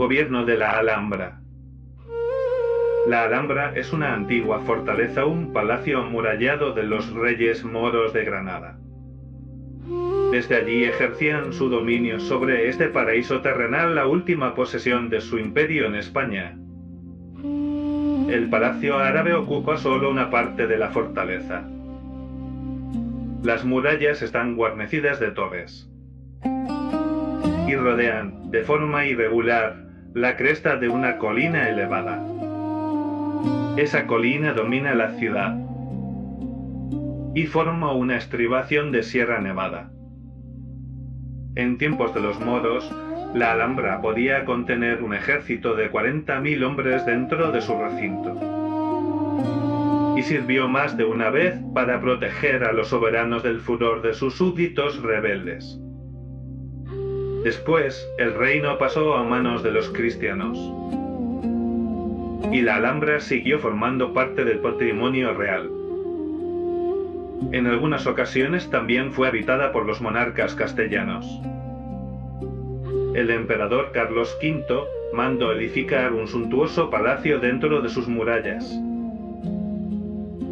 Gobierno de la Alhambra. La Alhambra es una antigua fortaleza, un palacio amurallado de los reyes moros de Granada. Desde allí ejercían su dominio sobre este paraíso terrenal, la última posesión de su imperio en España. El palacio árabe ocupa solo una parte de la fortaleza. Las murallas están guarnecidas de torres y rodean de forma irregular la cresta de una colina elevada. Esa colina domina la ciudad y forma una estribación de Sierra Nevada. En tiempos de los moros, la Alhambra podía contener un ejército de 40.000 hombres dentro de su recinto. Y sirvió más de una vez para proteger a los soberanos del furor de sus súbditos rebeldes. Después, el reino pasó a manos de los cristianos. Y la Alhambra siguió formando parte del patrimonio real. En algunas ocasiones también fue habitada por los monarcas castellanos. El emperador Carlos V mandó edificar un suntuoso palacio dentro de sus murallas.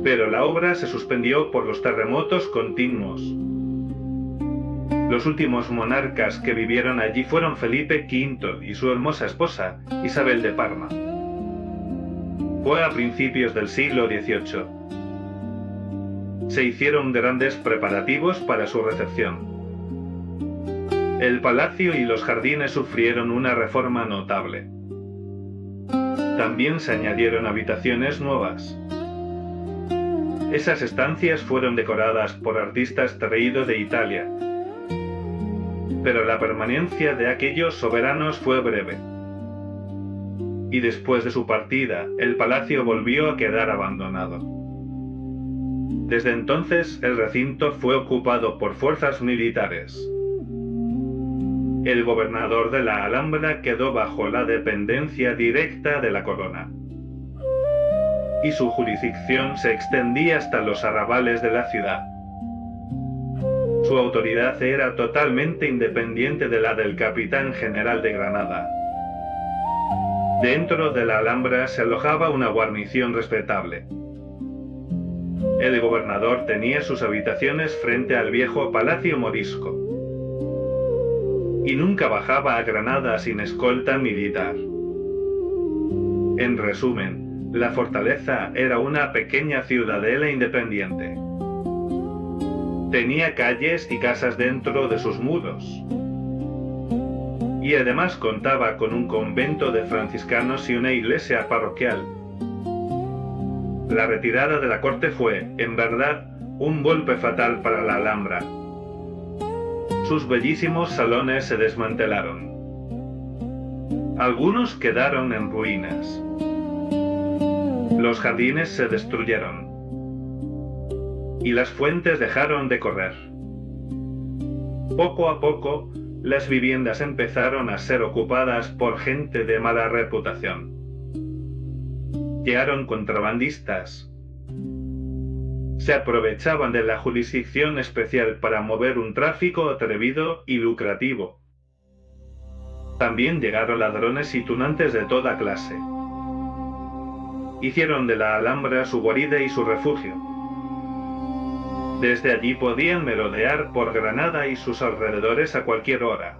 Pero la obra se suspendió por los terremotos continuos. Los últimos monarcas que vivieron allí fueron Felipe V y su hermosa esposa, Isabel de Parma. Fue a principios del siglo XVIII. Se hicieron grandes preparativos para su recepción. El palacio y los jardines sufrieron una reforma notable. También se añadieron habitaciones nuevas. Esas estancias fueron decoradas por artistas traídos de Italia. Pero la permanencia de aquellos soberanos fue breve. Y después de su partida, el palacio volvió a quedar abandonado. Desde entonces, el recinto fue ocupado por fuerzas militares. El gobernador de la Alhambra quedó bajo la dependencia directa de la corona. Y su jurisdicción se extendía hasta los arrabales de la ciudad. Su autoridad era totalmente independiente de la del capitán general de Granada. Dentro de la Alhambra se alojaba una guarnición respetable. El gobernador tenía sus habitaciones frente al viejo Palacio Morisco. Y nunca bajaba a Granada sin escolta militar. En resumen, la fortaleza era una pequeña ciudadela independiente. Tenía calles y casas dentro de sus muros. Y además contaba con un convento de franciscanos y una iglesia parroquial. La retirada de la corte fue, en verdad, un golpe fatal para la Alhambra. Sus bellísimos salones se desmantelaron. Algunos quedaron en ruinas. Los jardines se destruyeron. Y las fuentes dejaron de correr. Poco a poco, las viviendas empezaron a ser ocupadas por gente de mala reputación. Llegaron contrabandistas. Se aprovechaban de la jurisdicción especial para mover un tráfico atrevido y lucrativo. También llegaron ladrones y tunantes de toda clase. Hicieron de la Alhambra su guarida y su refugio. Desde allí podían merodear por Granada y sus alrededores a cualquier hora.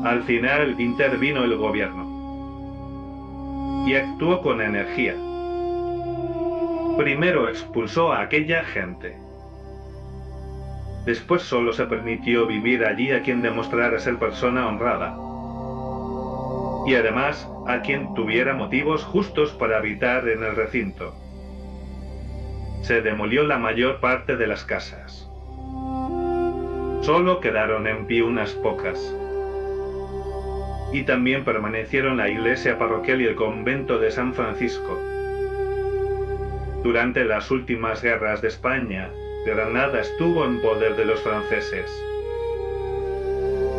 Al final intervino el gobierno. Y actuó con energía. Primero expulsó a aquella gente. Después solo se permitió vivir allí a quien demostrara ser persona honrada. Y además a quien tuviera motivos justos para habitar en el recinto. Se demolió la mayor parte de las casas. Solo quedaron en pie unas pocas. Y también permanecieron la iglesia parroquial y el convento de San Francisco. Durante las últimas guerras de España, Granada estuvo en poder de los franceses.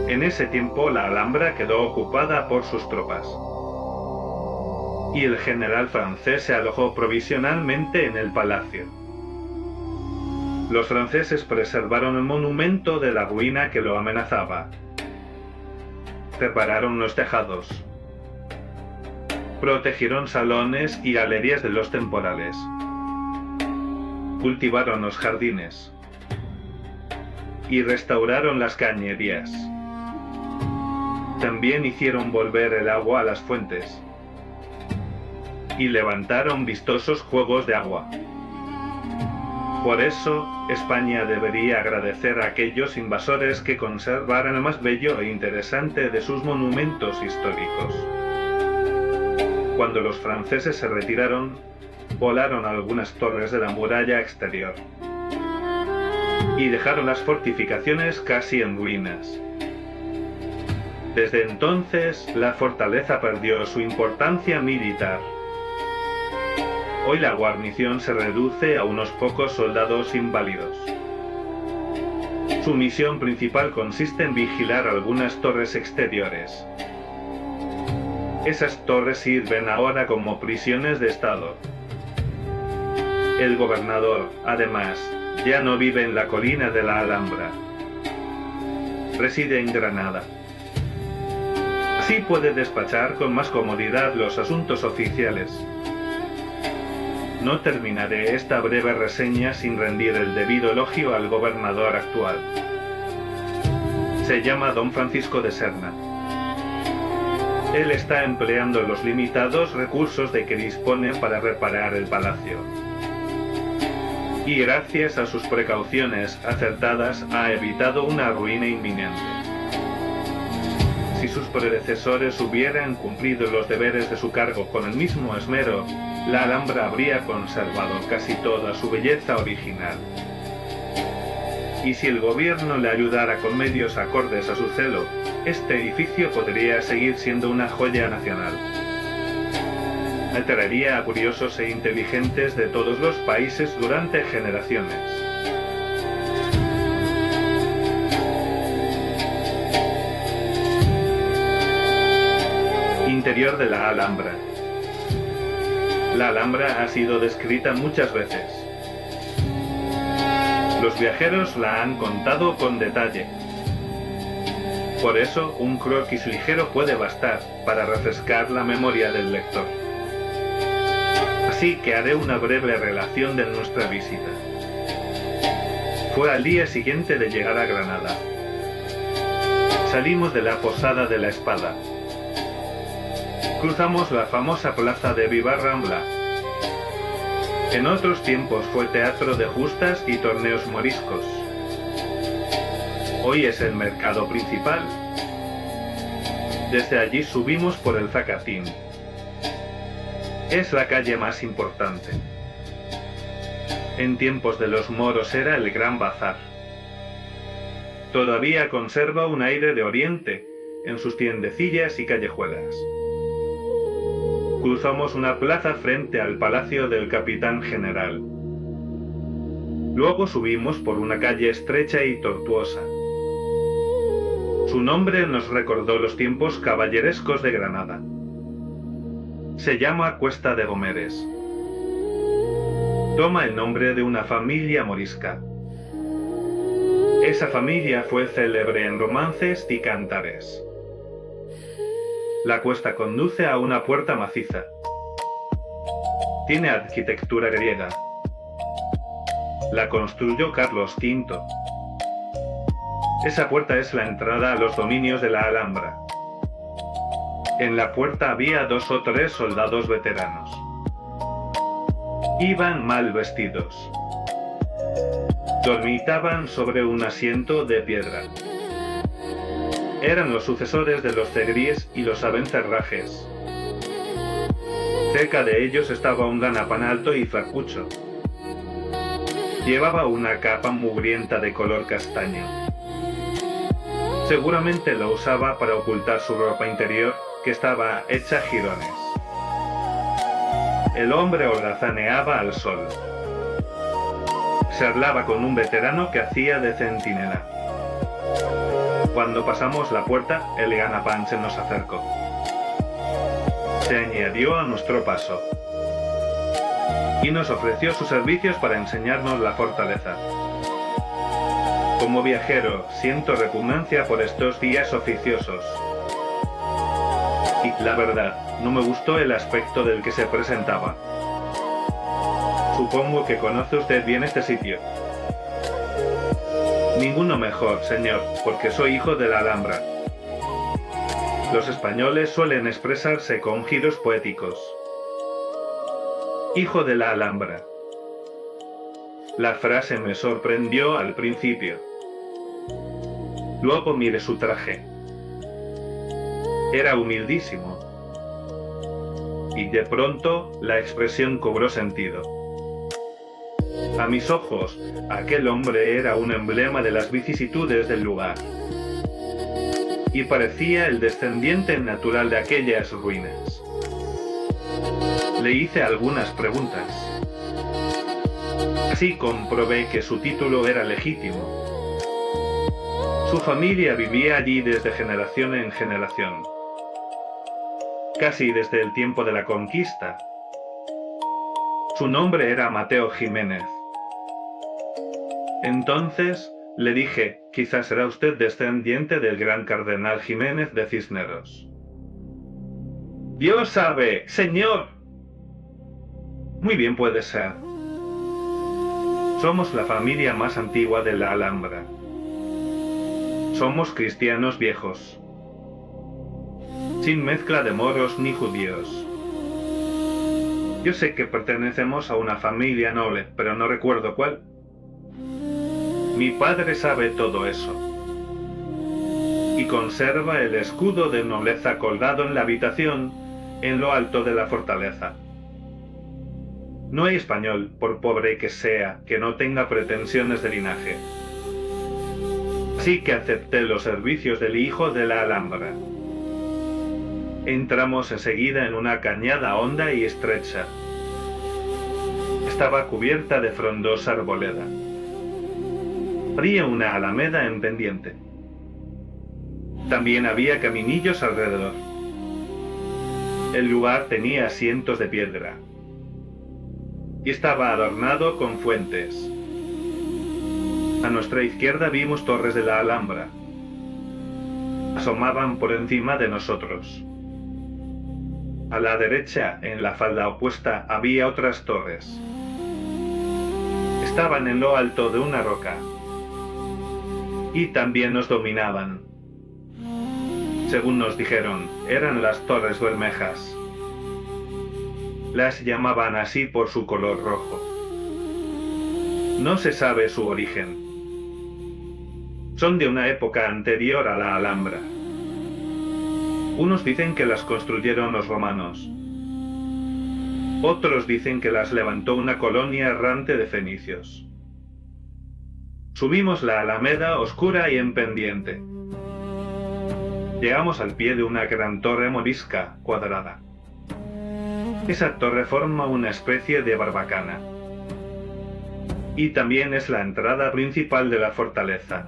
En ese tiempo la Alhambra quedó ocupada por sus tropas. Y el general francés se alojó provisionalmente en el palacio. Los franceses preservaron el monumento de la ruina que lo amenazaba. repararon los tejados, protegieron salones y galerías de los temporales, cultivaron los jardines y restauraron las cañerías. También hicieron volver el agua a las fuentes y levantaron vistosos juegos de agua. Por eso, España debería agradecer a aquellos invasores que conservaran el más bello e interesante de sus monumentos históricos. Cuando los franceses se retiraron, volaron algunas torres de la muralla exterior y dejaron las fortificaciones casi en ruinas. Desde entonces, la fortaleza perdió su importancia militar. Hoy la guarnición se reduce a unos pocos soldados inválidos. Su misión principal consiste en vigilar algunas torres exteriores. Esas torres sirven ahora como prisiones de Estado. El gobernador, además, ya no vive en la colina de la Alhambra. Reside en Granada. Así puede despachar con más comodidad los asuntos oficiales. No terminaré esta breve reseña sin rendir el debido elogio al gobernador actual. Se llama Don Francisco de Serna. Él está empleando los limitados recursos de que dispone para reparar el palacio. Y gracias a sus precauciones acertadas ha evitado una ruina inminente. Si sus predecesores hubieran cumplido los deberes de su cargo con el mismo esmero, la Alhambra habría conservado casi toda su belleza original. Y si el gobierno le ayudara con medios acordes a su celo, este edificio podría seguir siendo una joya nacional. Atraería a curiosos e inteligentes de todos los países durante generaciones. Interior de la Alhambra. La Alhambra ha sido descrita muchas veces. Los viajeros la han contado con detalle. Por eso, un croquis ligero puede bastar para refrescar la memoria del lector. Así que haré una breve relación de nuestra visita. Fue al día siguiente de llegar a Granada. Salimos de la Posada de la Espada. Cruzamos la famosa plaza de Viva Rambla. En otros tiempos fue teatro de justas y torneos moriscos. Hoy es el mercado principal. Desde allí subimos por el Zacatín. Es la calle más importante. En tiempos de los moros era el Gran Bazar. Todavía conserva un aire de Oriente en sus tiendecillas y callejuelas. Cruzamos una plaza frente al Palacio del Capitán General. Luego subimos por una calle estrecha y tortuosa. Su nombre nos recordó los tiempos caballerescos de Granada. Se llama Cuesta de Gómeres. Toma el nombre de una familia morisca. Esa familia fue célebre en romances y cantares. La cuesta conduce a una puerta maciza. Tiene arquitectura griega. La construyó Carlos V. Esa puerta es la entrada a los dominios de la Alhambra. En la puerta había 2 o 3 soldados veteranos. Iban mal vestidos. Dormitaban sobre un asiento de piedra. Eran los sucesores de los zegríes y los abencerrajes. Cerca de ellos estaba un ganapán alto y flacucho. Llevaba una capa mugrienta de color castaño. Seguramente lo usaba para ocultar su ropa interior, que estaba hecha jirones. El hombre holgazaneaba al sol. Charlaba con un veterano que hacía de centinela. Cuando pasamos la puerta, el ganapán se nos acercó. Se añadió a nuestro paso y nos ofreció sus servicios para enseñarnos la fortaleza. Como viajero, siento repugnancia por estos días oficiosos. Y, la verdad, no me gustó el aspecto del que se presentaba. Supongo que conoce usted bien este sitio. Ninguno mejor, señor, porque soy hijo de la Alhambra. Los españoles suelen expresarse con giros poéticos. Hijo de la Alhambra. La frase me sorprendió al principio. Luego miré su traje. Era humildísimo. Y de pronto la expresión cobró sentido. A mis ojos, aquel hombre era un emblema de las vicisitudes del lugar. Y parecía el descendiente natural de aquellas ruinas. Le hice algunas preguntas. Así comprobé que su título era legítimo. Su familia vivía allí desde generación en generación. Casi desde el tiempo de la conquista. Su nombre era Mateo Jiménez. Entonces le dije, quizás será usted descendiente del gran cardenal Jiménez de Cisneros. Dios sabe, señor. Muy bien puede ser. Somos la familia más antigua de la Alhambra. Somos cristianos viejos. Sin mezcla de moros ni judíos. Yo sé que pertenecemos a una familia noble, pero no recuerdo cuál. Mi padre sabe todo eso. Y conserva el escudo de nobleza colgado en la habitación, en lo alto de la fortaleza. No hay español, por pobre que sea, que no tenga pretensiones de linaje. Así que acepté los servicios del hijo de la Alhambra. Entramos enseguida en una cañada honda y estrecha. Estaba cubierta de frondosa arboleda. Había una alameda en pendiente. También había caminillos alrededor. El lugar tenía asientos de piedra. Y estaba adornado con fuentes. A nuestra izquierda vimos torres de la Alhambra. Asomaban por encima de nosotros. A la derecha, en la falda opuesta, había otras torres. Estaban en lo alto de una roca. Y también nos dominaban. Según nos dijeron, eran las Torres Bermejas. Las llamaban así por su color rojo. No se sabe su origen. Son de una época anterior a la Alhambra. Unos dicen que las construyeron los romanos. Otros dicen que las levantó una colonia errante de fenicios. Subimos la alameda oscura y en pendiente. Llegamos al pie de una gran torre morisca cuadrada. Esa torre forma una especie de barbacana. Y también es la entrada principal de la fortaleza.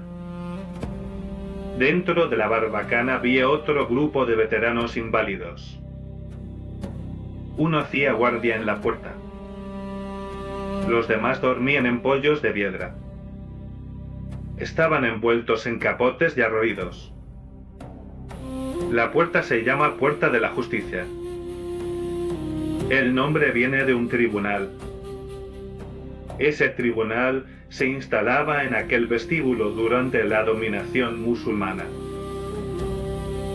Dentro de la barbacana había otro grupo de veteranos inválidos. Uno hacía guardia en la puerta. Los demás dormían en pollos de piedra. Estaban envueltos en capotes y arroídos. La puerta se llama Puerta de la Justicia. El nombre viene de un tribunal. Ese tribunal se instalaba en aquel vestíbulo durante la dominación musulmana.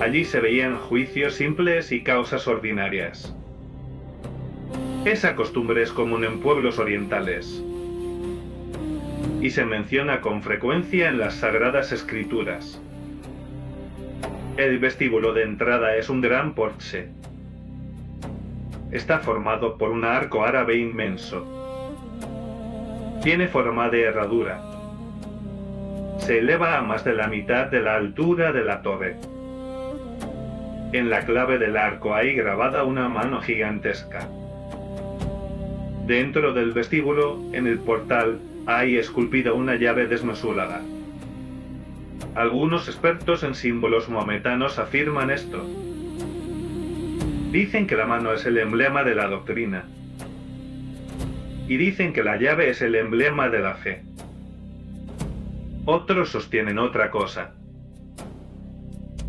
Allí se veían juicios simples y causas ordinarias. Esa costumbre es común en pueblos orientales y se menciona con frecuencia en las Sagradas Escrituras. El vestíbulo de entrada es un gran porche. Está formado por un arco árabe inmenso. Tiene forma de herradura. Se eleva a más de la mitad de la altura de la torre. En la clave del arco hay grabada una mano gigantesca. Dentro del vestíbulo, en el portal, hay esculpida una llave desmesurada. Algunos expertos en símbolos maometanos afirman esto. Dicen que la mano es el emblema de la doctrina. Y dicen que la llave es el emblema de la fe. Otros sostienen otra cosa.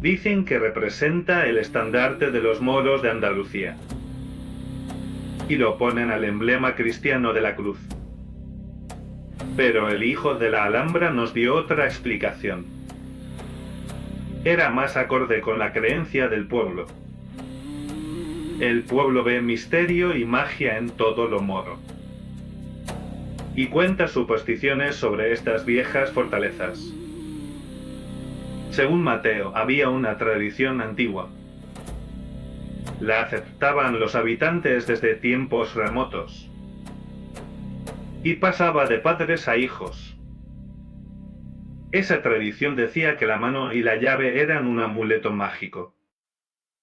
Dicen que representa el estandarte de los moros de Andalucía. Y lo ponen al emblema cristiano de la cruz. Pero el hijo de la Alhambra nos dio otra explicación. Era más acorde con la creencia del pueblo. El pueblo ve misterio y magia en todo lo moro. Y cuenta supersticiones sobre estas viejas fortalezas. Según Mateo, había una tradición antigua. La aceptaban los habitantes desde tiempos remotos. Y pasaba de padres a hijos. Esa tradición decía que la mano y la llave eran un amuleto mágico.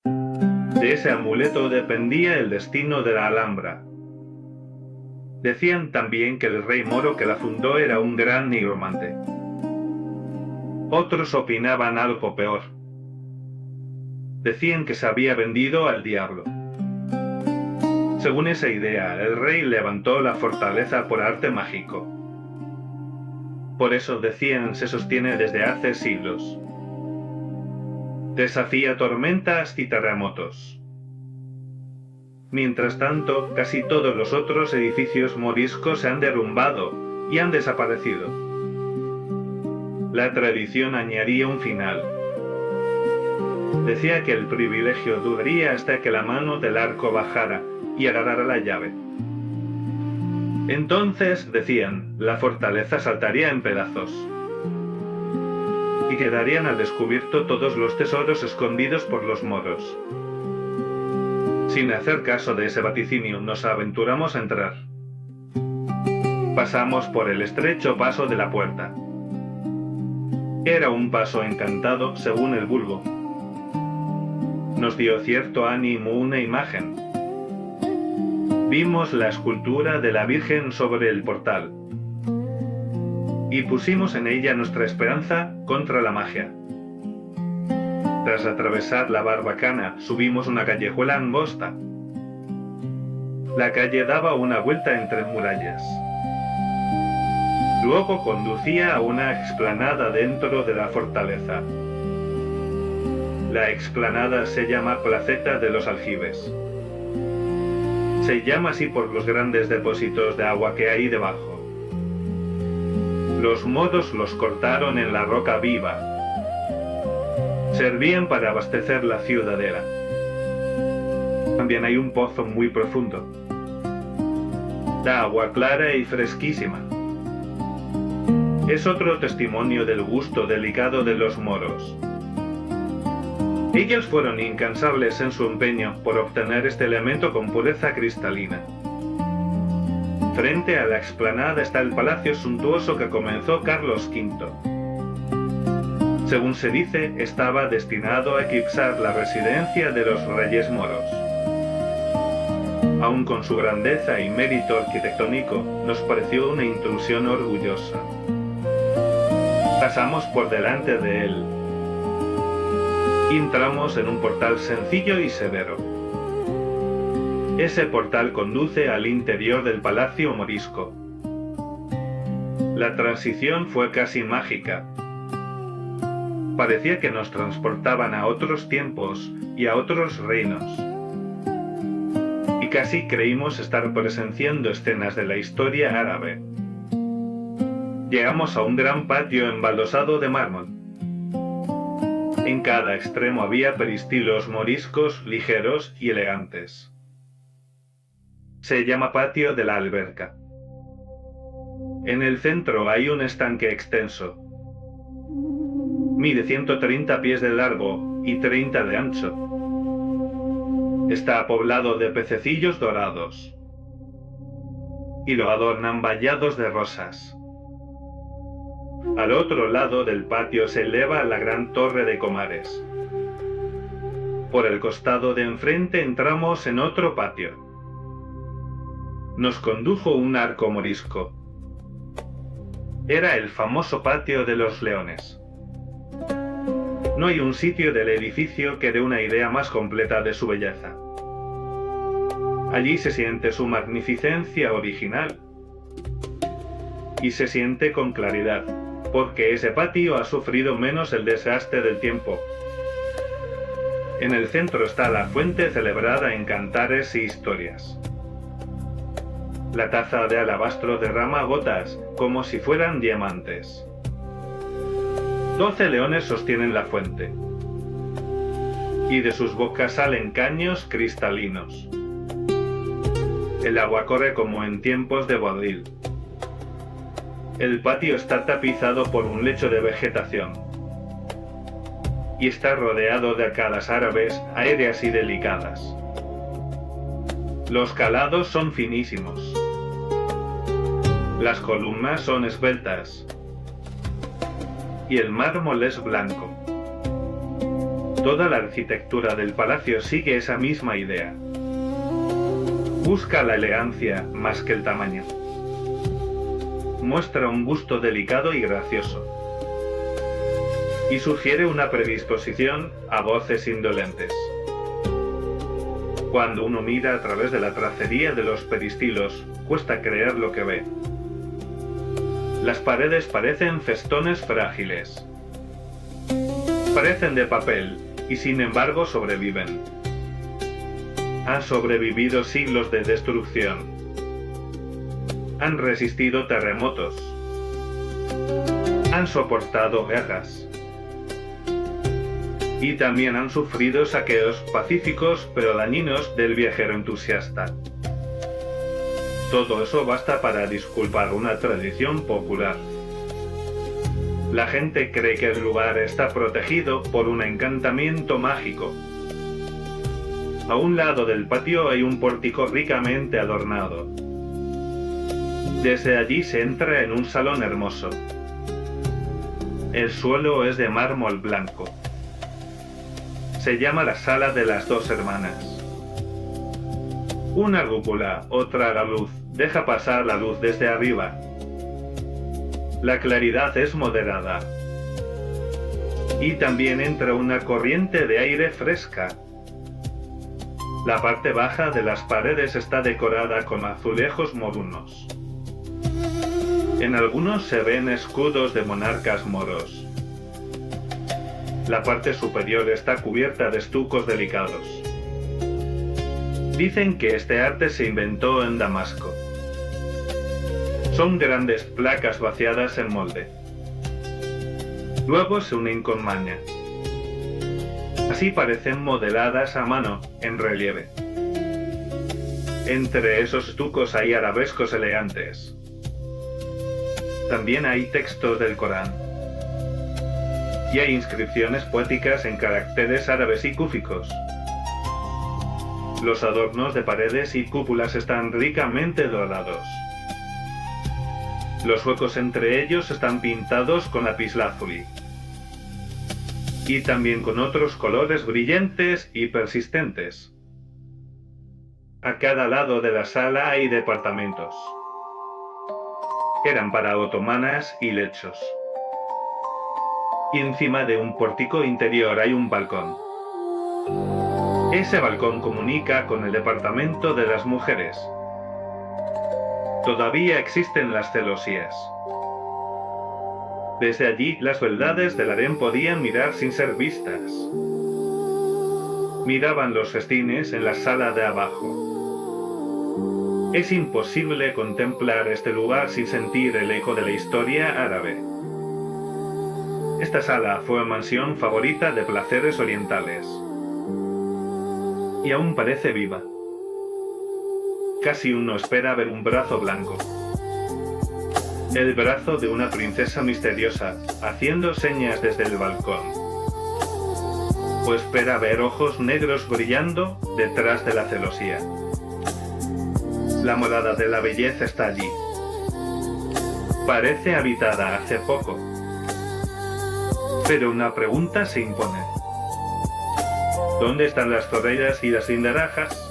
De ese amuleto dependía el destino de la Alhambra. Decían también que el rey moro que la fundó era un gran nigromante. Otros opinaban algo peor. Decían que se había vendido al diablo. Según esa idea, el rey levantó la fortaleza por arte mágico. Por eso decían se sostiene desde hace siglos. Desafía tormentas y terremotos. Mientras tanto, casi todos los otros edificios moriscos se han derrumbado y han desaparecido. La tradición añadía un final. Decía que el privilegio duraría hasta que la mano del arco bajara y agarrara la llave. Entonces, decían, la fortaleza saltaría en pedazos. Y quedarían al descubierto todos los tesoros escondidos por los moros. Sin hacer caso de ese vaticinio, nos aventuramos a entrar. Pasamos por el estrecho paso de la puerta. Era un paso encantado, según el vulgo. Nos dio cierto ánimo una imagen. Vimos la escultura de la Virgen sobre el portal. Y pusimos en ella nuestra esperanza contra la magia. Tras atravesar la barbacana, subimos una callejuela angosta. La calle daba una vuelta entre murallas. Luego conducía a una explanada dentro de la fortaleza. La explanada se llama Placeta de los Aljibes. Se llama así por los grandes depósitos de agua que hay debajo. Los moros los cortaron en la roca viva. Servían para abastecer la ciudadela. También hay un pozo muy profundo. Da agua clara y fresquísima. Es otro testimonio del gusto delicado de los moros. Ellos fueron incansables en su empeño por obtener este elemento con pureza cristalina. Frente a la explanada está el palacio suntuoso que comenzó Carlos V. Según se dice, estaba destinado a eclipsar la residencia de los reyes moros. Aun con su grandeza y mérito arquitectónico, nos pareció una intrusión orgullosa. Pasamos por delante de él. Entramos en un portal sencillo y severo. Ese portal conduce al interior del palacio morisco. La transición fue casi mágica. Parecía que nos transportaban a otros tiempos y a otros reinos. Y casi creímos estar presenciando escenas de la historia árabe. Llegamos a un gran patio embaldosado de mármol. En cada extremo había peristilos moriscos ligeros y elegantes. Se llama patio de la alberca. En el centro hay un estanque extenso. Mide 130 pies de largo y 30 de ancho. Está poblado de pececillos dorados. Y lo adornan vallados de rosas. Al otro lado del patio se eleva la gran torre de Comares. Por el costado de enfrente entramos en otro patio. Nos condujo un arco morisco. Era el famoso patio de los leones. No hay un sitio del edificio que dé una idea más completa de su belleza. Allí se siente su magnificencia original. Y se siente con claridad, porque ese patio ha sufrido menos el desgaste del tiempo, En el centro está la fuente celebrada en cantares y historias. La taza de alabastro derrama gotas como si fueran diamantes. 12 leones sostienen la fuente, y de sus bocas salen caños cristalinos. El agua corre como en tiempos de vodevil. El patio está tapizado por un lecho de vegetación, y está rodeado de arcadas árabes aéreas y delicadas. Los calados son finísimos. Las columnas son esbeltas, y el mármol es blanco. Toda la arquitectura del palacio sigue esa misma idea. Busca la elegancia más que el tamaño. Muestra un gusto delicado y gracioso. Y sugiere una predisposición a voces indolentes. Cuando uno mira a través de la tracería de los peristilos, cuesta creer lo que ve. Las paredes parecen festones frágiles. Parecen de papel, y sin embargo sobreviven. Han sobrevivido siglos de destrucción. Han resistido terremotos. Han soportado guerras. Y también han sufrido saqueos pacíficos pero dañinos del viajero entusiasta. Todo eso basta para disculpar una tradición popular. La gente cree que el lugar está protegido por un encantamiento mágico. A un lado del patio hay un pórtico ricamente adornado. Desde allí se entra en un salón hermoso. El suelo es de mármol blanco. Se llama la Sala de las Dos Hermanas. Una cúpula, otra a la luz, deja pasar la luz desde arriba. La claridad es moderada. Y también entra una corriente de aire fresca. La parte baja de las paredes está decorada con azulejos morunos. En algunos se ven escudos de monarcas moros. La parte superior está cubierta de estucos delicados. Dicen que este arte se inventó en Damasco. Son grandes placas vaciadas en molde. Luego se unen con maña. Así parecen modeladas a mano, en relieve. Entre esos estucos hay arabescos elegantes. También hay textos del Corán. Y hay inscripciones poéticas en caracteres árabes y cúficos. Los adornos de paredes y cúpulas están ricamente dorados. Los huecos entre ellos están pintados con lapislázuli. Y también con otros colores brillantes y persistentes. A cada lado de la sala hay departamentos. Eran para otomanas y lechos. Y encima de un pórtico interior hay un balcón. Ese balcón comunica con el departamento de las mujeres. Todavía existen las celosías. Desde allí las beldades del harén podían mirar sin ser vistas. Miraban los festines en la sala de abajo. Es imposible contemplar este lugar sin sentir el eco de la historia árabe. Esta sala fue mansión favorita de placeres orientales. Y aún parece viva. Casi uno espera ver un brazo blanco. El brazo de una princesa misteriosa, haciendo señas desde el balcón. O espera ver ojos negros brillando detrás de la celosía. La morada de la belleza está allí. Parece habitada hace poco. Pero una pregunta se impone. ¿Dónde están las zorrillas y las lindarajas?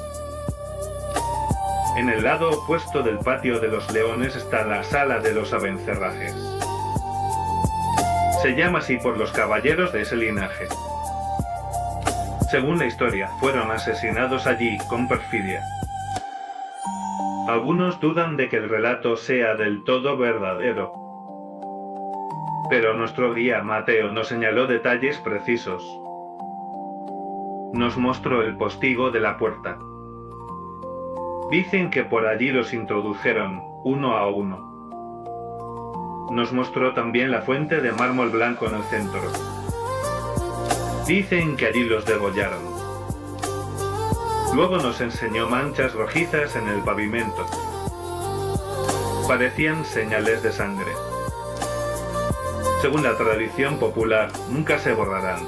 En el lado opuesto del patio de los leones está la sala de los abencerrajes. Se llama así por los caballeros de ese linaje. Según la historia, fueron asesinados allí con perfidia. Algunos dudan de que el relato sea del todo verdadero. Pero nuestro guía Mateo nos señaló detalles precisos. nos mostró el postigo de la puerta. Dicen que por allí los introdujeron, uno a uno. Nos mostró también la fuente de mármol blanco en el centro. Dicen que allí los degollaron. Luego nos enseñó manchas rojizas en el pavimento. Parecían señales de sangre. Según la tradición popular, nunca se borrarán.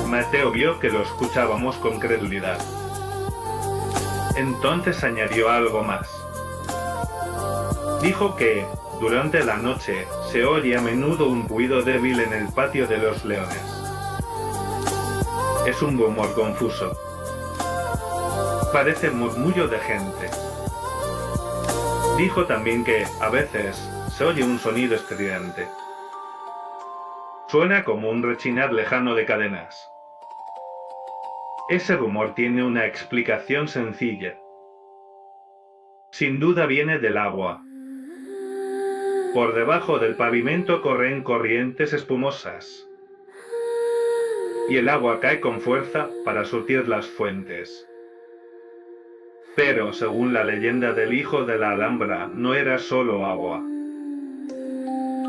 Mateo vio que lo escuchábamos con credulidad. Entonces añadió algo más. Dijo que, durante la noche, se oye a menudo un ruido débil en el patio de los leones. Es un rumor confuso. Parece murmullo de gente. Dijo también que, a veces, se oye un sonido estridente. Suena como un rechinar lejano de cadenas. Ese rumor tiene una explicación sencilla. Sin duda viene del agua. Por debajo del pavimento corren corrientes espumosas. Y el agua cae con fuerza para surtir las fuentes. Pero, según la leyenda del hijo de la Alhambra, no era solo agua.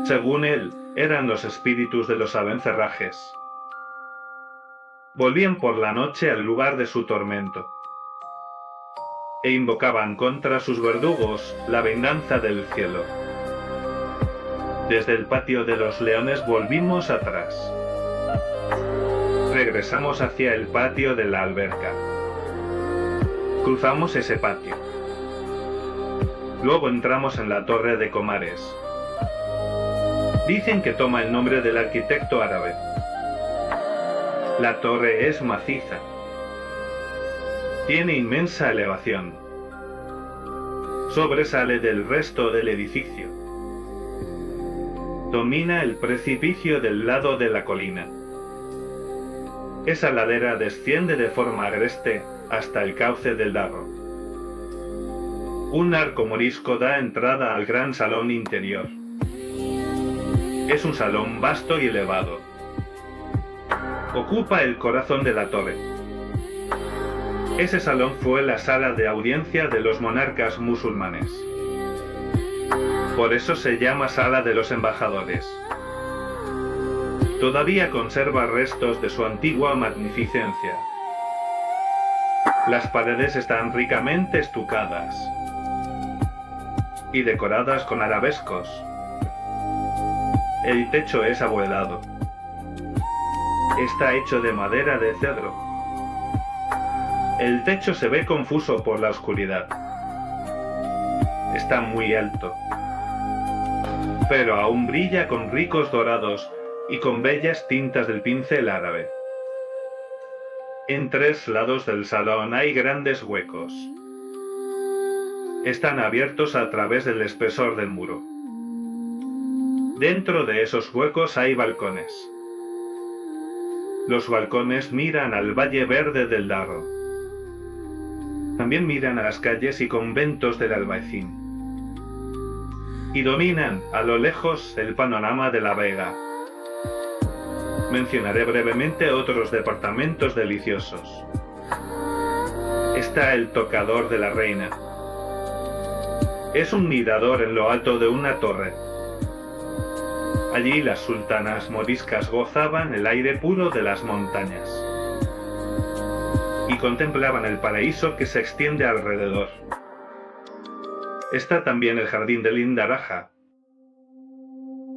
Según él, eran los espíritus de los abencerrajes. Volvían por la noche al lugar de su tormento. E invocaban contra sus verdugos la venganza del cielo. Desde el patio de los leones volvimos atrás. Regresamos hacia el patio de la alberca. Cruzamos ese patio. Luego entramos en la Torre de Comares. Dicen que toma el nombre del arquitecto árabe. La torre es maciza. Tiene inmensa elevación. Sobresale del resto del edificio. Domina el precipicio del lado de la colina. Esa ladera desciende de forma agreste hasta el cauce del Darro. Un arco morisco da entrada al gran salón interior. Es un salón vasto y elevado. Ocupa el corazón de la torre. Ese salón fue la sala de audiencia de los monarcas musulmanes. Por eso se llama Sala de los Embajadores. Todavía conserva restos de su antigua magnificencia. Las paredes están ricamente estucadas y decoradas con arabescos. El techo es abovedado. Está hecho de madera de cedro. El techo se ve confuso por la oscuridad. Está muy alto, pero aún brilla con ricos dorados y con bellas tintas del pincel árabe. En 3 lados del salón hay grandes huecos. Están abiertos a través del espesor del muro. Dentro de esos huecos hay balcones. Los balcones miran al valle verde del Darro. También miran a las calles y conventos del Albaicín. Y dominan a lo lejos el panorama de la Vega. Mencionaré brevemente otros departamentos deliciosos. Está el tocador de la reina. Es un mirador en lo alto de una torre. Allí las sultanas moriscas gozaban el aire puro de las montañas y contemplaban el paraíso que se extiende alrededor. Está también el jardín del Indaraja.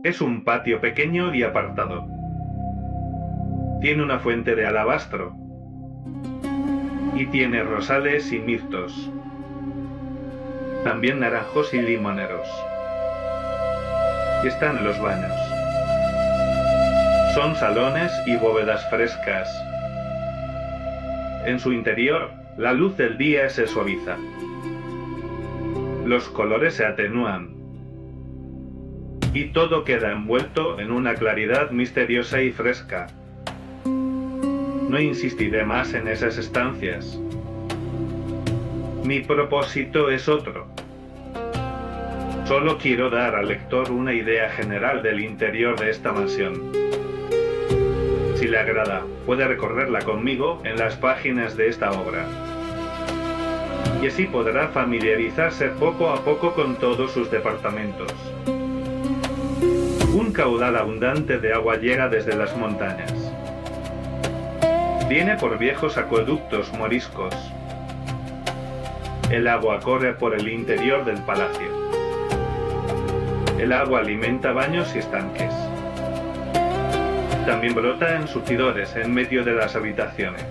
Es un patio pequeño y apartado. Tiene una fuente de alabastro y tiene rosales y mirtos. También naranjos y limoneros. Y están los baños. Son salones y bóvedas frescas. En su interior, la luz del día se suaviza. Los colores se atenúan. Y todo queda envuelto en una claridad misteriosa y fresca. No insistiré más en esas estancias. Mi propósito es otro. Solo quiero dar al lector una idea general del interior de esta mansión. Si le agrada, puede recorrerla conmigo en las páginas de esta obra. Y así podrá familiarizarse poco a poco con todos sus departamentos. Un caudal abundante de agua llega desde las montañas. Viene por viejos acueductos moriscos. El agua corre por el interior del palacio. El agua alimenta baños y estanques. También brota en surtidores en medio de las habitaciones.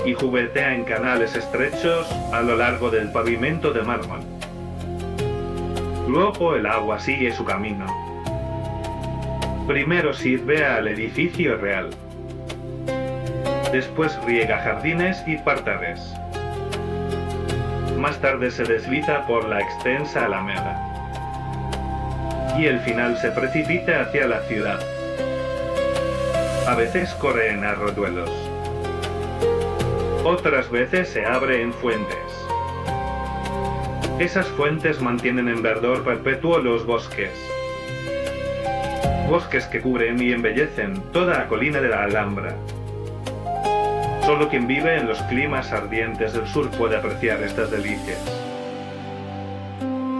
Y juguetea en canales estrechos a lo largo del pavimento de mármol. Luego el agua sigue su camino. Primero sirve al edificio real. Después riega jardines y parterres. Más tarde se desliza por la extensa alameda. Y el final se precipita hacia la ciudad. A veces corre en arroyuelos. Otras veces se abre en fuentes. Esas fuentes mantienen en verdor perpetuo los bosques. Bosques que cubren y embellecen toda la colina de la Alhambra. Solo quien vive en los climas ardientes del sur puede apreciar estas delicias.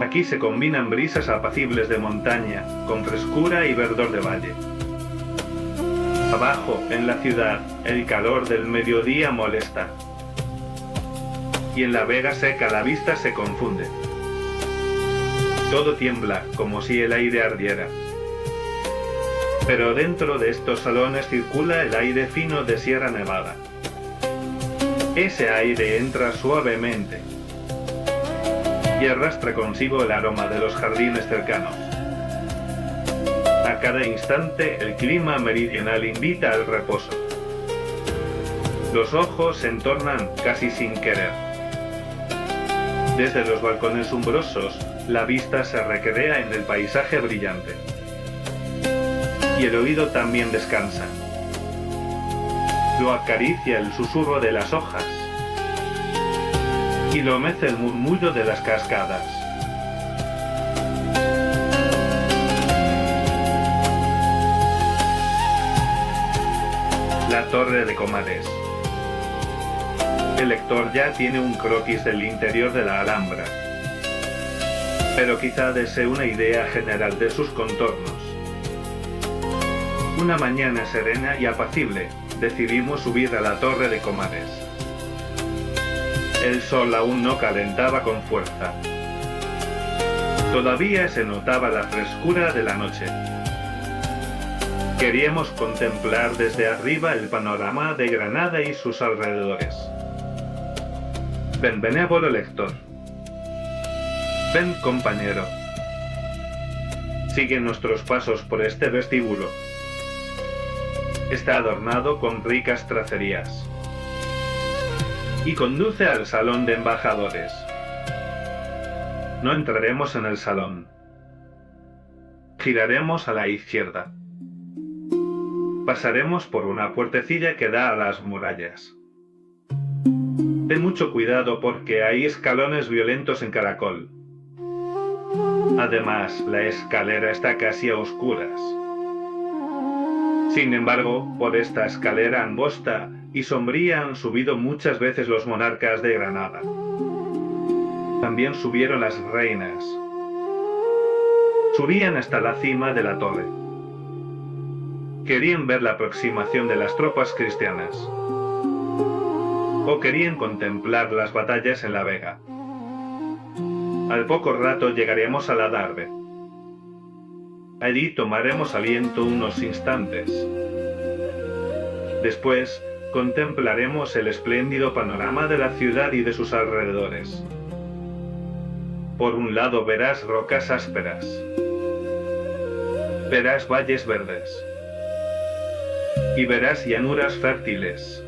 Aquí se combinan brisas apacibles de montaña con frescura y verdor de valle. Abajo, en la ciudad, el calor del mediodía molesta. Y en la vega seca la vista se confunde. Todo tiembla como si el aire ardiera. Pero dentro de estos salones circula el aire fino de Sierra Nevada. Ese aire entra suavemente y arrastra consigo el aroma de los jardines cercanos. A cada instante el clima meridional invita al reposo. Los ojos se entornan casi sin querer. Desde los balcones umbrosos, la vista se recrea en el paisaje brillante. Y el oído también descansa. Lo acaricia el susurro de las hojas. Y lo mece el murmullo de las cascadas. La Torre de Comares. El lector ya tiene un croquis del interior de la Alhambra, pero quizá desee una idea general de sus contornos. Una mañana serena y apacible, decidimos subir a la Torre de Comares. El sol aún no calentaba con fuerza. Todavía se notaba la frescura de la noche. Queríamos contemplar desde arriba el panorama de Granada y sus alrededores. Ven, benévolo lector. Ven, compañero. Sigue nuestros pasos por este vestíbulo. Está adornado con ricas tracerías. Y conduce al salón de embajadores. No entraremos en el salón. Giraremos a la izquierda. Pasaremos por una puertecilla que da a las murallas. Ten mucho cuidado porque hay escalones violentos en caracol. Además, la escalera está casi a oscuras. Sin embargo, por esta escalera angosta y sombría han subido muchas veces los monarcas de Granada. También subieron las reinas. Subían hasta la cima de la torre. Querían ver la aproximación de las tropas cristianas. O querían contemplar las batallas en la vega. Al poco rato llegaremos a la Darbe. Allí tomaremos aliento unos instantes. Después, contemplaremos el espléndido panorama de la ciudad y de sus alrededores. Por un lado verás rocas ásperas. Verás valles verdes. Y verás llanuras fértiles.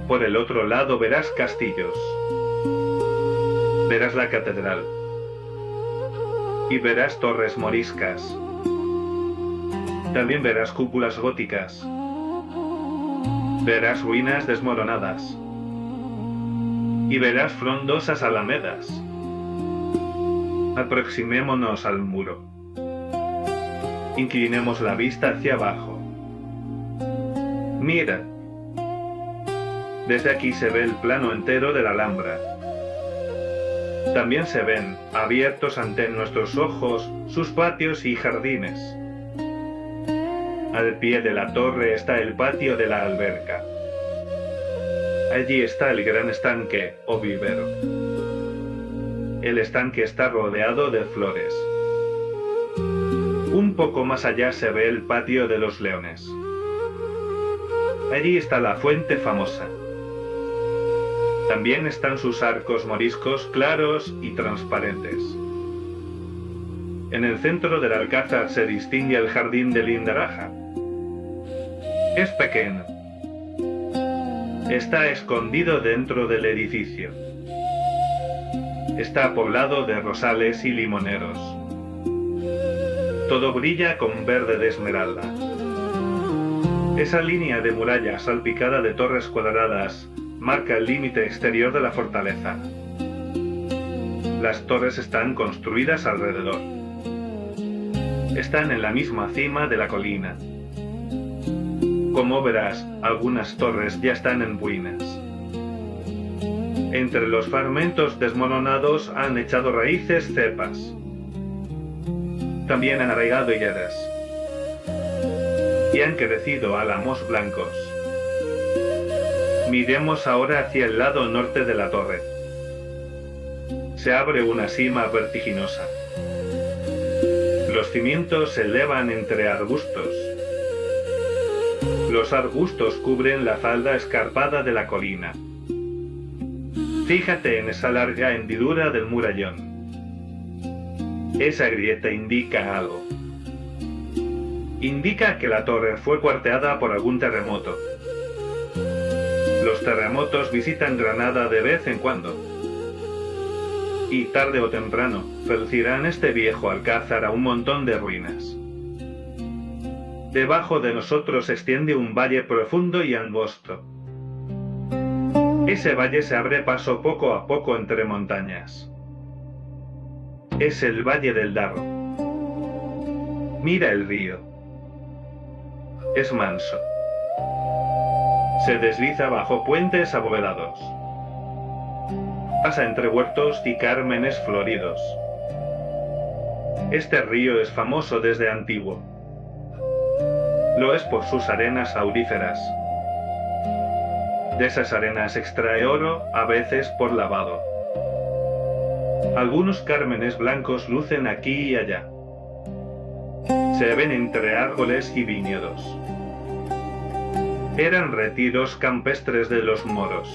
Por el otro lado verás castillos. Verás la catedral. Y verás torres moriscas. También verás cúpulas góticas. Verás ruinas desmoronadas. Y verás frondosas alamedas. Aproximémonos al muro. Inclinemos la vista hacia abajo. Mira. Desde aquí se ve el plano entero de la Alhambra. También se ven, abiertos ante nuestros ojos, sus patios y jardines. Al pie de la torre está el patio de la alberca. Allí está el gran estanque o vivero. El estanque está rodeado de flores. Un poco más allá se ve el patio de los leones. Allí está la fuente famosa. También están sus arcos moriscos claros y transparentes. En el centro del alcázar se distingue el jardín de Lindaraja. Es pequeño. Está escondido dentro del edificio. Está poblado de rosales y limoneros. Todo brilla con verde de esmeralda. Esa línea de muralla salpicada de torres cuadradas marca el límite exterior de la fortaleza. Las torres están construidas alrededor. Están en la misma cima de la colina. Como verás, algunas torres ya están en ruinas. Entre los fragmentos desmoronados han echado raíces cepas. También han arraigado higueras. Y han crecido álamos blancos. Miremos ahora hacia el lado norte de la torre. Se abre una cima vertiginosa. Los cimientos se elevan entre arbustos. Los arbustos cubren la falda escarpada de la colina. Fíjate en esa larga hendidura del murallón. Esa grieta indica algo. Indica que la torre fue cuarteada por algún terremoto. Los terremotos visitan Granada de vez en cuando. Y tarde o temprano, reducirán este viejo alcázar a un montón de ruinas. Debajo de nosotros se extiende un valle profundo y angosto. Ese valle se abre paso poco a poco entre montañas. Es el Valle del Darro. Mira el río. Es manso. Se desliza bajo puentes abovedados. Pasa entre huertos y cármenes floridos. Este río es famoso desde antiguo. Lo es por sus arenas auríferas. De esas arenas extrae oro, a veces por lavado. Algunos cármenes blancos lucen aquí y allá. Se ven entre árboles y viñedos. Eran retiros campestres de los moros.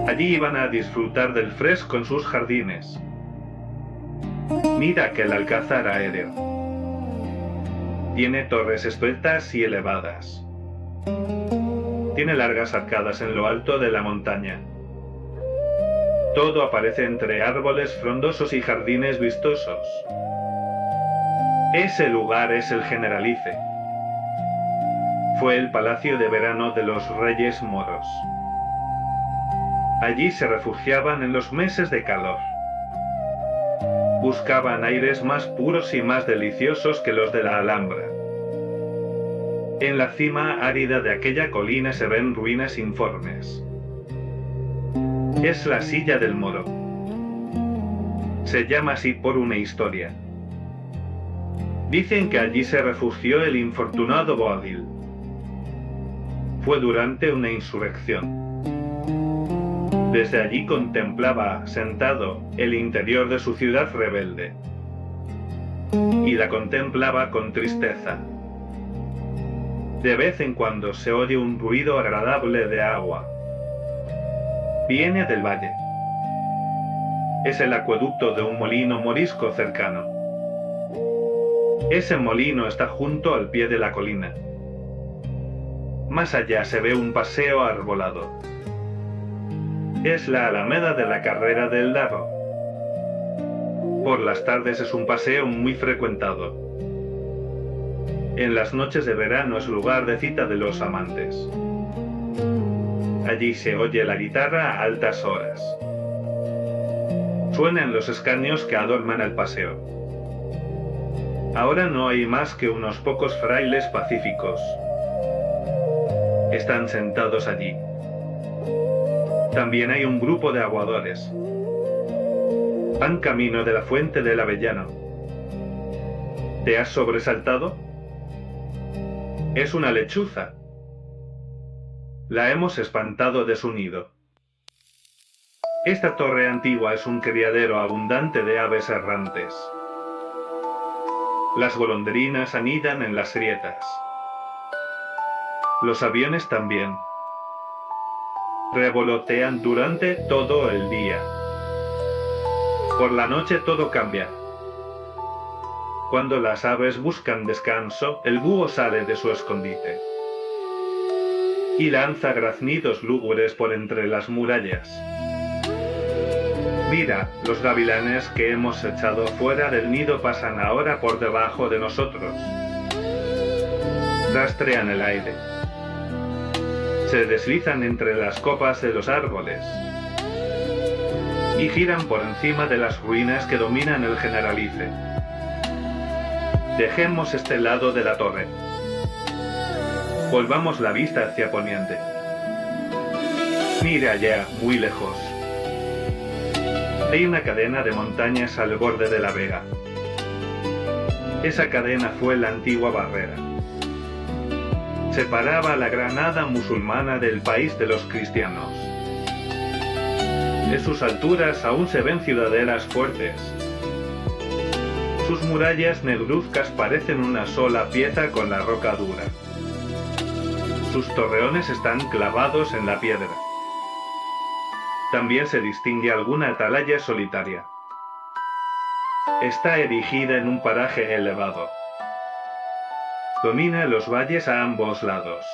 Allí iban a disfrutar del fresco en sus jardines. Mira aquel alcázar aéreo. Tiene torres esbeltas y elevadas. Tiene largas arcadas en lo alto de la montaña. Todo aparece entre árboles frondosos y jardines vistosos. Ese lugar es el Generalife. Fue el palacio de verano de los reyes moros. Allí se refugiaban en los meses de calor. Buscaban aires más puros y más deliciosos que los de la Alhambra. En la cima árida de aquella colina se ven ruinas informes. Es la silla del moro. Se llama así por una historia. Dicen que allí se refugió el infortunado Boabdil. Fue durante una insurrección. Desde allí contemplaba, sentado, el interior de su ciudad rebelde. Y la contemplaba con tristeza. De vez en cuando se oye un ruido agradable de agua. Viene del valle. Es el acueducto de un molino morisco cercano. Ese molino está junto al pie de la colina. Más allá se ve un paseo arbolado. Es la alameda de la carrera del Darro. Por las tardes es un paseo muy frecuentado. En las noches de verano es lugar de cita de los amantes. Allí se oye la guitarra a altas horas. Suenan los escaños que adornan el paseo. Ahora no hay más que unos pocos frailes pacíficos. Están sentados allí. También hay un grupo de aguadores. Van camino de la fuente del Avellano. ¿Te has sobresaltado? Es una lechuza. La hemos espantado de su nido. Esta torre antigua es un criadero abundante de aves errantes. Las golondrinas anidan en las grietas. Los aviones también. Revolotean durante todo el día. Por la noche todo cambia. Cuando las aves buscan descanso, el búho sale de su escondite y lanza graznidos lúgubres por entre las murallas. Mira, los gavilanes que hemos echado fuera del nido pasan ahora por debajo de nosotros. Rastrean el aire. Se deslizan entre las copas de los árboles y giran por encima de las ruinas que dominan el Generalife. Dejemos este lado de la torre. Volvamos la vista hacia poniente. Mira allá, muy lejos. Hay una cadena de montañas al borde de la vega. Esa cadena fue la antigua barrera. Separaba la Granada musulmana del país de los cristianos. En sus alturas aún se ven ciudadelas fuertes. Sus murallas negruzcas parecen una sola pieza con la roca dura. Sus torreones están clavados en la piedra. También se distingue alguna atalaya solitaria. Está erigida en un paraje elevado. Domina los valles a ambos lados.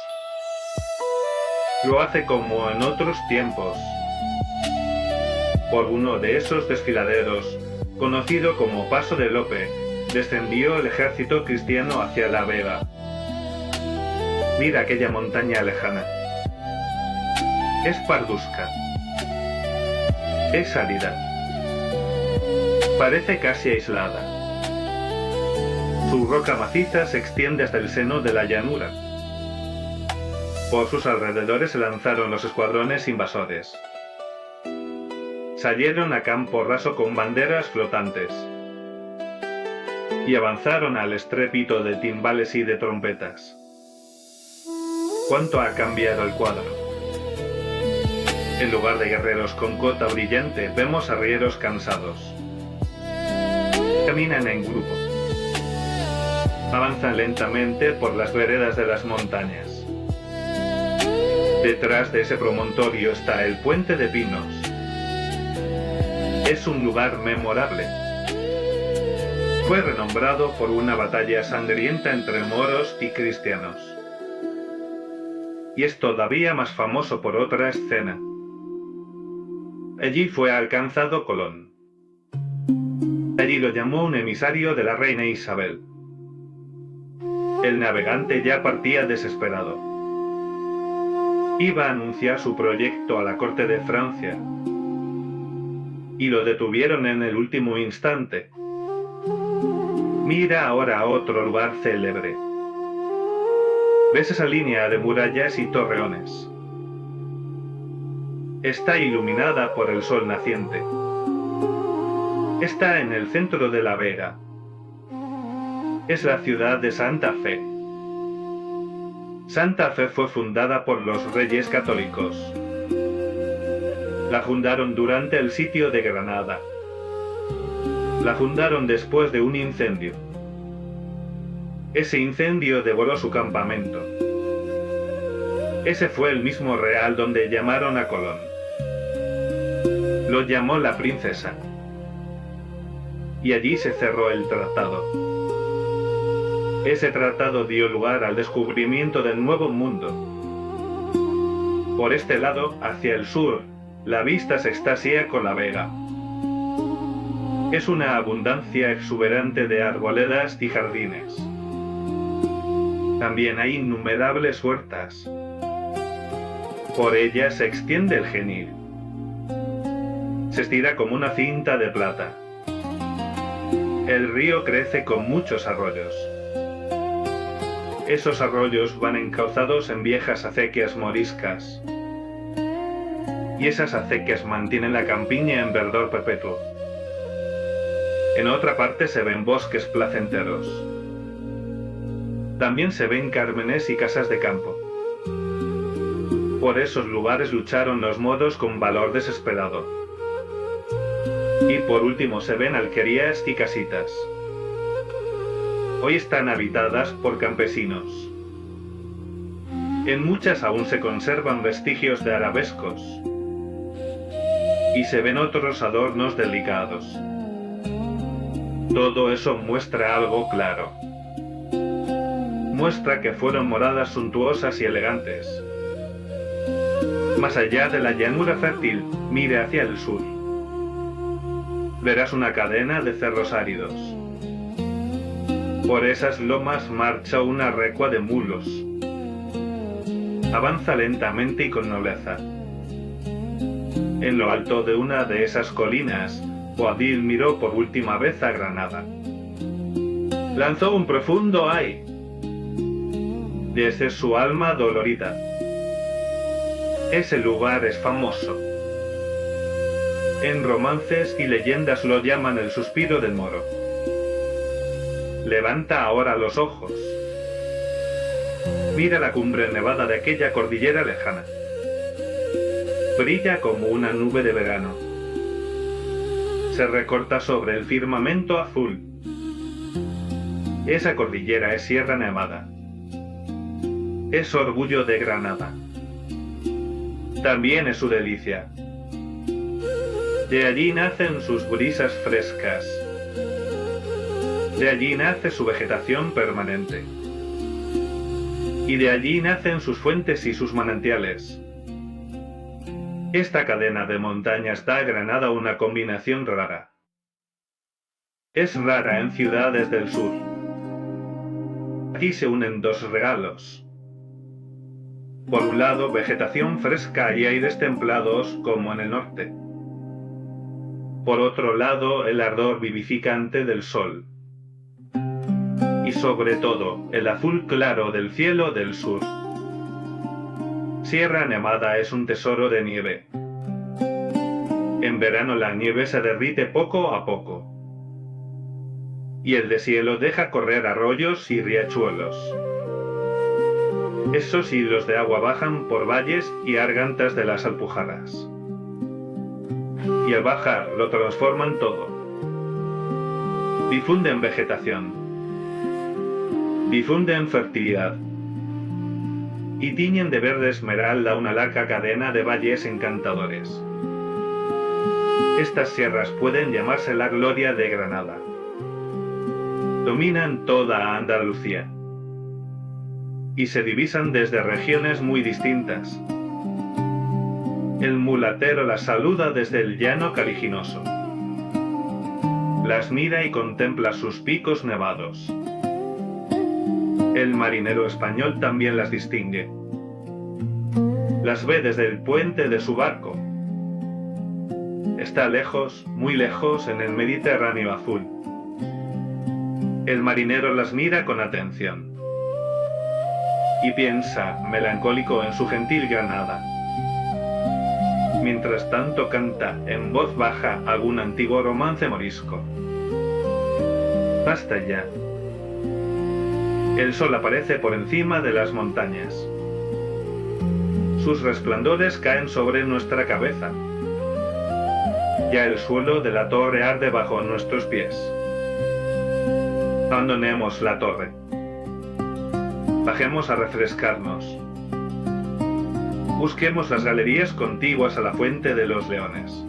Lo hace como en otros tiempos. Por uno de esos desfiladeros, conocido como Paso de Lope, descendió el ejército cristiano hacia la Vega. Mira aquella montaña lejana. Es pardusca. Es árida. Parece casi aislada. Su roca maciza se extiende hasta el seno de la llanura. Por sus alrededores se lanzaron los escuadrones invasores. Salieron a campo raso con banderas flotantes y avanzaron al estrépito de timbales y de trompetas. ¿Cuánto ha cambiado el cuadro? En lugar de guerreros con cota brillante, vemos arrieros cansados. Caminan en grupo. Avanzan lentamente por las veredas de las montañas. Detrás de ese promontorio está el Puente de Pinos. Es un lugar memorable. Fue renombrado por una batalla sangrienta entre moros y cristianos. Y es todavía más famoso por otra escena. Allí fue alcanzado Colón. Allí lo llamó un emisario de la reina Isabel. El navegante ya partía desesperado. Iba a anunciar su proyecto a la corte de Francia. Y lo detuvieron en el último instante. Mira ahora a otro lugar célebre. ¿Ves esa línea de murallas y torreones? Está iluminada por el sol naciente. Está en el centro de la Vega. Es la ciudad de Santa Fe. Santa Fe fue fundada por los reyes católicos. La fundaron durante el sitio de Granada. La fundaron después de un incendio. Ese incendio devoró su campamento. Ese fue el mismo real donde llamaron a Colón. Lo llamó la princesa. Y allí se cerró el tratado. Ese tratado dio lugar al descubrimiento del Nuevo Mundo. Por este lado, hacia el sur, la vista se extasia con la Vega. Es una abundancia exuberante de arboledas y jardines. También hay innumerables huertas. Por ellas se extiende el Genil. Se estira como una cinta de plata. El río crece con muchos arroyos. Esos arroyos van encauzados en viejas acequias moriscas. Y esas acequias mantienen la campiña en verdor perpetuo. En otra parte se ven bosques placenteros. También se ven cármenes y casas de campo. Por esos lugares lucharon los moros con valor desesperado. Y por último se ven alquerías y casitas. Hoy están habitadas por campesinos. En muchas aún se conservan vestigios de arabescos. Y se ven otros adornos delicados. Todo eso muestra algo claro. Muestra que fueron moradas suntuosas y elegantes. Más allá de la llanura fértil, mire hacia el sur. Verás una cadena de cerros áridos. Por esas lomas marcha una recua de mulos. Avanza lentamente y con nobleza. En lo alto de una de esas colinas, Boabdil miró por última vez a Granada. Lanzó un profundo ¡ay! Desde su alma dolorida. Ese lugar es famoso. En romances y leyendas lo llaman el suspiro del moro. Levanta ahora los ojos. Mira la cumbre nevada de aquella cordillera lejana. Brilla como una nube de verano. Se recorta sobre el firmamento azul. Esa cordillera es Sierra Nevada. Es orgullo de Granada. También es su delicia. De allí nacen sus brisas frescas. De allí nace su vegetación permanente. Y de allí nacen sus fuentes y sus manantiales. Esta cadena de montañas da a Granada una combinación rara. Es rara en ciudades del sur. Aquí se unen dos regalos. Por un lado, vegetación fresca y aires templados como en el norte. Por otro lado, el ardor vivificante del sol. Y sobre todo, el azul claro del cielo del sur. Sierra Nevada es un tesoro de nieve. En verano la nieve se derrite poco a poco. Y el deshielo deja correr arroyos y riachuelos. Esos hilos de agua bajan por valles y gargantas de las Alpujarras. Y al bajar lo transforman todo. Difunden vegetación. Difunden fertilidad. Y tiñen de verde esmeralda una larga cadena de valles encantadores. Estas sierras pueden llamarse la gloria de Granada. Dominan toda Andalucía. Y se divisan desde regiones muy distintas. El mulatero las saluda desde el llano caliginoso. Las mira y contempla sus picos nevados. El marinero español también las distingue. Las ve desde el puente de su barco. Está lejos, muy lejos, en el Mediterráneo azul. El marinero las mira con atención. Y piensa, melancólico, en su gentil Granada. Mientras tanto canta, en voz baja, algún antiguo romance morisco. Basta ya. El sol aparece por encima de las montañas. Sus resplandores caen sobre nuestra cabeza. Ya el suelo de la torre arde bajo nuestros pies. Abandonemos la torre. Bajemos a refrescarnos. Busquemos las galerías contiguas a la Fuente de los Leones.